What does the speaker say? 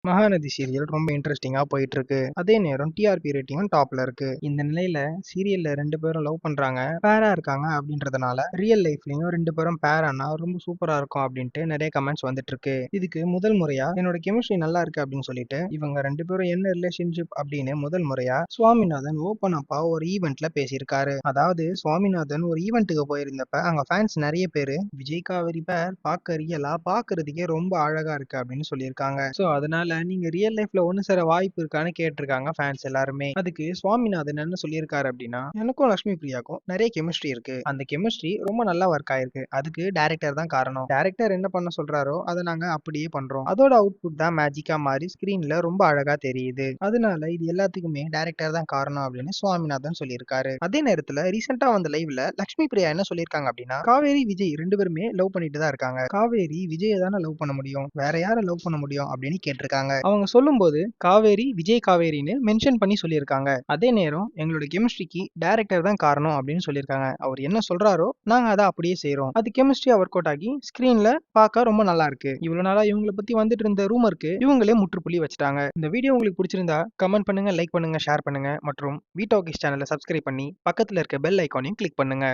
Mahanadi serial ரொம்ப இன்ட்ரெஸ்டிங்கா போயிட்டு இருக்கு. அதே நேரம் டிஆர்பி ரேட்டிங்கும் டாப்ல இருக்கு. இந்த நிலையில சீரியல்ல 2 பேரும் லவ் பண்றாங்க, பேரா இருக்காங்க அப்படின்றதுனால ரியல் லைஃப்லயும் 2 பேரும் பேரானா ரொம்ப சூப்பரா இருக்கும் அப்படின்ட்டு நிறைய கமெண்ட்ஸ் வந்துட்டு இருக்கு. இதுக்கு முதல் முறையா என்னோட கெமிஸ்ட்ரி நல்லா இருக்கு அப்படின்னு சொல்லிட்டு இவங்க 2 பேரும் என்ன ரிலேஷன்ஷிப் அப்படின்னு முதல் முறையா சுவாமிநாதன் ஓபன் அப்பா ஒரு ஈவென்ட்ல பேசியிருக்காரு. அதாவது சுவாமிநாதன் ஒரு ஈவென்ட்டுக்கு போயிருந்தப்ப அங்க ஃபேன்ஸ் நிறைய பேரு விஜய் காவேரி பேர் பார்க்க ரியலா பார்க்கறதுக்கே ரொம்ப அழகா இருக்கு அப்படின்னு சொல்லியிருக்காங்க. சோ அதனால நீங்க ரியல் லைஃப்ல ஒண்ணு சேர வாய்ப்பு இருக்கான்னு கேட்டிருக்காங்க ஃபேன்ஸ் எல்லாருமே. அதுக்கு சுவாமிநாதன் என்ன சொல்லியிருக்காரு அப்படின்னா, எனக்கும் லட்சுமி பிரியாக்கும் நிறைய கெமிஸ்ட்ரி இருக்கு. அந்த கெமிஸ்ட்ரி ரொம்ப நல்லா ஒர்க் ஆயிருக்கு. அதுக்கு டைரக்டர் தான் காரணம். டைரக்டர் என்ன பண்ண சொல்றாரோ அதை நாங்க அப்படியே பண்றோம். அதோட அவுட்புட் தான் மேஜிக்கா மாறி ஸ்கிரீன்ல ரொம்ப அழகா தெரியுது. அதனால இது எல்லாத்துக்குமே டைரக்டர் தான் காரணம் அப்படின்னு சுவாமிநாதன் சொல்லியிருக்காரு. அதே நேரத்துல ரீசெண்டா வந்த லைவ்ல லட்சுமி பிரியா என்ன சொல்லியிருக்காங்க அப்படின்னா, காவேரி விஜய் 2 பேருமே லவ் பண்ணிட்டு தான் இருக்காங்க. காவேரி விஜயை தானே லவ் பண்ண முடியும், வேற யாரை லவ் பண்ண முடியும் அப்படின்னு கேட்டிருக்காங்க. அவங்க சொல்லும்போது காவேரி விஜய் காவேரின்னு மென்ஷன் பண்ணி சொல்லியிருக்காங்க. அதே நேரம் எங்களோட கெமிஸ்ட்ரிக்கு டைரக்டர் தான் காரணம் அப்படின்னு சொல்லியிருக்காங்க. அவர் என்ன சொல்றாரோ நாங்க அதை அப்படியே செய்றோம். அது கெமிஸ்ட்ரியா ஒர்க் அவுட் ஆகி ஸ்கிரீன்ல பார்க்க ரொம்ப நல்லா இருக்கு. இவ்வளவு நாளா இவங்கள பத்தி வந்துட்டு இருந்த ரூமருக்கு இவங்களே முற்றுப்புள்ளி வச்சுட்டாங்க. இந்த வீடியோ உங்களுக்கு பிடிச்சிருந்தா கமெண்ட் பண்ணுங்க, லைக் பண்ணுங்க, ஷேர் பண்ணுங்க மற்றும் வீ டாக்கிஸ் சேனலை சப்ஸ்கிரைப் பண்ணி பக்கத்துல இருக்க பெல் ஐகானையும் கிளிக் பண்ணுங்க.